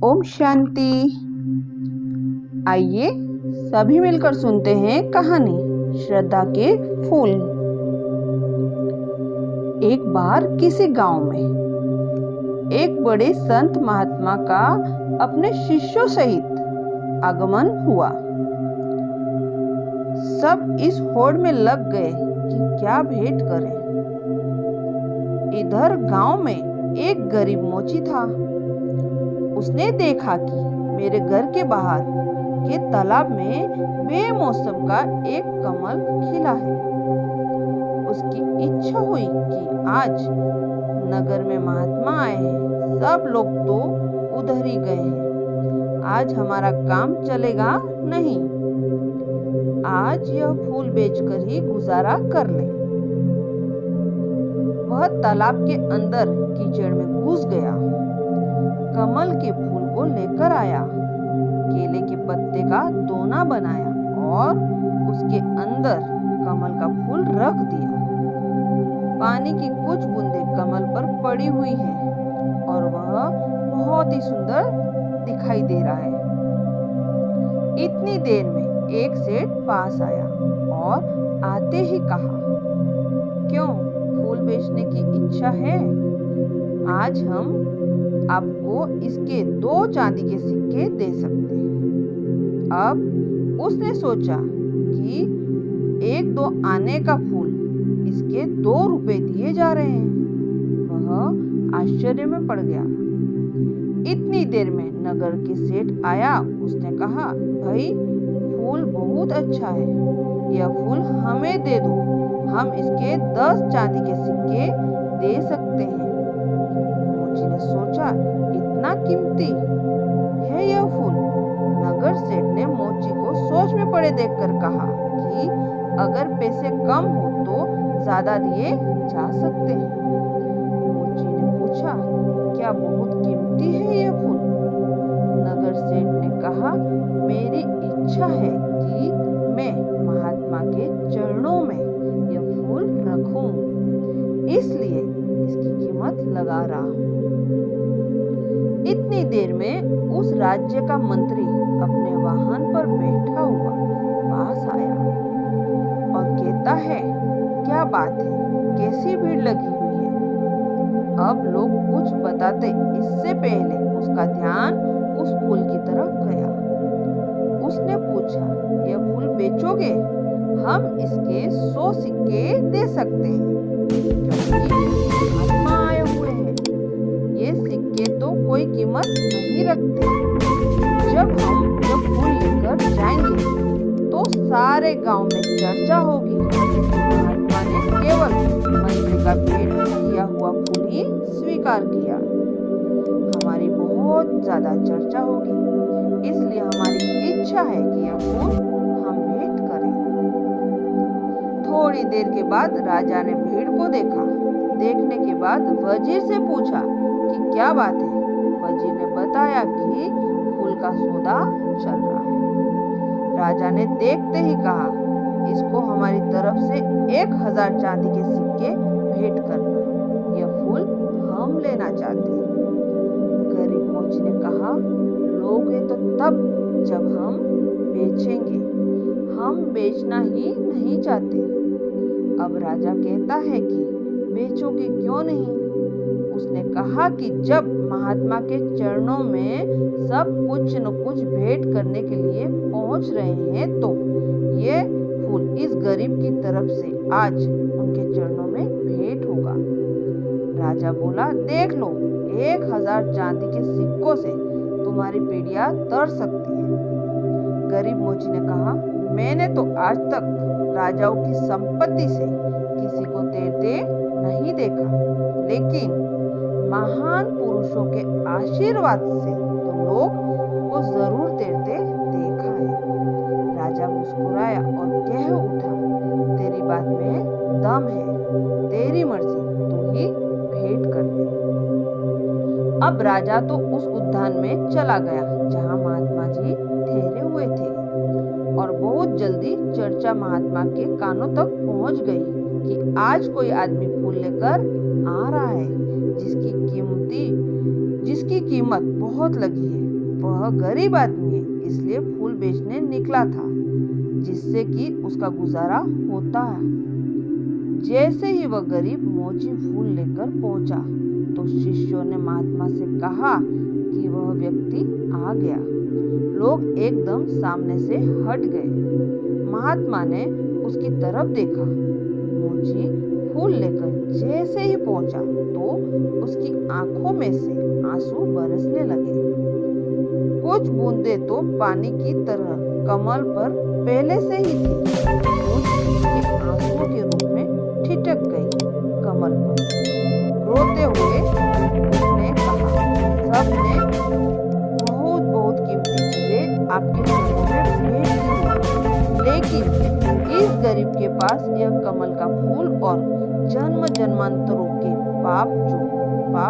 ओम शांति। आइए सभी मिलकर सुनते हैं कहानी श्रद्धा के फूल। एक बार किसी गांव में एक बड़े संत महात्मा का अपने शिष्यों सहित आगमन हुआ। सब इस होड़ में लग गए कि क्या भेंट करें। इधर गांव में एक गरीब मोची था। उसने देखा कि मेरे घर के बाहर के तालाब में बेमौसम का एक कमल खिला है। उसकी इच्छा हुई कि आज नगर में महात्मा आए हैं, सब लोग तो उधर ही गए हैं, आज हमारा काम चलेगा नहीं, आज यह फूल बेचकर ही गुजारा कर ले। वह तालाब के अंदर कीचड़ में घुस गया, कमल के फूल को लेकर आया, केले के पत्ते का दोना बनाया और उसके अंदर कमल का फूल रख दिया। पानी की कुछ बूंदें कमल पर पड़ी हुई हैं और वह बहुत ही सुंदर दिखाई दे रहा है। इतनी देर में एक सेठ पास आया और आते ही कहा, क्यों, फूल बेचने की इच्छा है? आज हम आपको इसके 2 चांदी के सिक्के दे सकते हैं। अब उसने सोचा कि 1-2 आने का फूल इसके 2 रुपए दिए जा रहे हैं। वह आश्चर्य में पड़ गया। इतनी देर में नगर के सेठ आया। उसने कहा, भाई, फूल बहुत अच्छा है, यह फूल हमें दे दो, हम इसके 10 चांदी के सिक्के दे सकते हैं। मोची ने सोचा, इतना कीमती है यह फूल? नगर सेठ ने मोची को सोच में पड़े देखकर कहा कि अगर पैसे कम हो तो ज्यादा दिए जा सकते हैं। मोची ने पूछा, क्या बहुत कीमती है यह फूल? नगर सेठ ने कहा, मेरी इच्छा है कि मैं महात्मा के चरणों में यह फूल रखूं, इसलिए इसकी कीमत लगा रहा हूं। इतनी देर में उस राज्य का मंत्री अपने वाहन पर बैठा हुआ पास आया और कहता है, क्या बात है, कैसी भीड़ लगी हुई है? अब लोग कुछ बताते इससे पहले उसका ध्यान उस फूल की तरफ गया। उसने पूछा, यह फूल बेचोगे? हम इसके 100 सिक्के दे सकते हैं, क्योंकि महात्मा आए हुए हैं। ये सिक्के तो कोई कीमत नहीं रखते। जब हम यह फूल लेकर जाएंगे तो सारे गांव में चर्चा होगी। महात्मा ने केवल मंत्री का भेंट किया हुआ फूल ही स्वीकार किया। हमारी बहुत ज्यादा चर्चा होगी, इसलिए हमारी इच्छा है कि यह फूल हम भेंट करें। थोड़ी देर के बाद राजा ने भीड़ को देखा। देखने के बाद वजीर से पूछा कि क्या बात है? वजीर ने बताया कि फूल का सौदा चल रहा है। राजा ने देखते ही कहा, इसको हमारी तरफ से 1000 चांदी के सिक्के भेंट करना, यह फूल हम लेना चाहते हैं। गरीब मोची ने कहा, लोगे तो तब जब हम बेचेंगे, हम बेचना ही नहीं चाहते। अब राजा कहता है कि बेचोगे क्यों नहीं? उसने कहा कि जब महात्मा के चरणों में सब कुछ न कुछ भेंट करने के लिए पहुंच रहे हैं तो ये फूल इस गरीब की तरफ से आज उनके चरणों में भेंट होगा। राजा बोला, देख लो, 1000 चांदी के सिक्कों से तुम्हारी पीढ़ियां तर सकती है। गरीब मोची ने कहा, मैंने तो आज तक राजाओं की संपत्ति से किसी को तैरते नहीं देखा, लेकिन महान पुरुषों के आशीर्वाद से तो लोग को जरूर तैरते देखा है। राजा मुस्कुराया और कह उठा, तेरी बात में दम है, तेरी मर्जी, तू ही भेंट कर ले। अब राजा तो उस उद्यान में चला गया जहां महात्मा जी ठहरे हुए थे और बहुत जल्दी चर्चा महात्मा के कानों तक पहुंच गई कि आज कोई आदमी फूल लेकर आ रहा है जिसकी कीमत बहुत लगी है। वह गरीब आदमी है, इसलिए फूल बेचने निकला था, जिससे कि उसका गुजारा होता है। जैसे ही वह गरीब मोची फूल लेकर पहुंचा तो शिष्यों ने महात्मा से कहा कि वह व्यक्ति आ गया। लोग एकदम सामने से हट गए। महात्मा ने उसकी तरफ देखा। मोची फूल लेकर जैसे ही पहुंचा तो उसकी आंखों में से आंसू बरसने लगे। कुछ बूंदें तो पानी की तरह कमल पर पहले से ही थी, कुछ उसके आंसुओं के रूप में ठिठक गई कमल पर। रोते हुए उसने कहा, सबने बहुत बहुत कीमती चीजें आपके चरणों में भेंट की, लेकिन इस गरीब के पास यह कमल का फूल और जन्म जन्मांतरों के पाप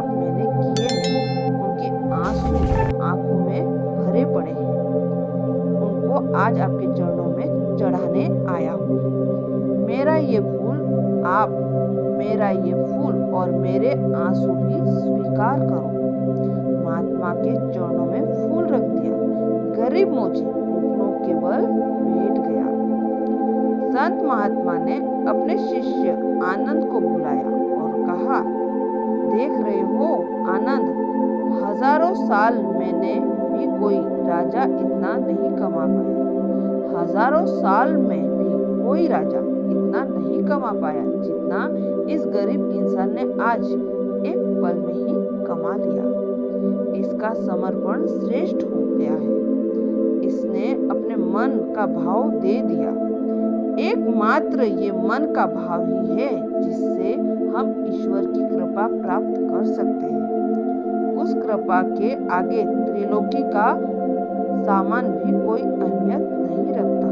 मैंने किए हैं, उनके आंसू आंखों में भरे पड़े हैं, उनको आज आपके चरणों में चढ़ाने आया हूँ। मेरा ये फूल और मेरे आंसू भी स्वीकार करो। महात्मा के चरणों में फूल रख दिया। गरीब मोची घुटनों के बल बैठ गया। संत महात्मा ने अपने शिष्य आनंद को बुलाया और कहा, देख रहे हो आनंद, हजारों साल मैंने भी कोई राजा इतना नहीं कमा पाया। हजारों साल में भी कोई राजा इतना नहीं कमा पाया जितना इस गरीब इंसान ने आज एक पल में ही कमा लिया। इसका समर्पण श्रेष्ठ हो गया है। इसने अपने मन का भाव दे दिया। एकमात्र ये मन का भाव ही है जिससे हम ईश्वर की कृपा प्राप्त कर सकते हैं। उस कृपा के आगे त्रिलोकी का सामान भी कोई अहमियत नहीं रखता।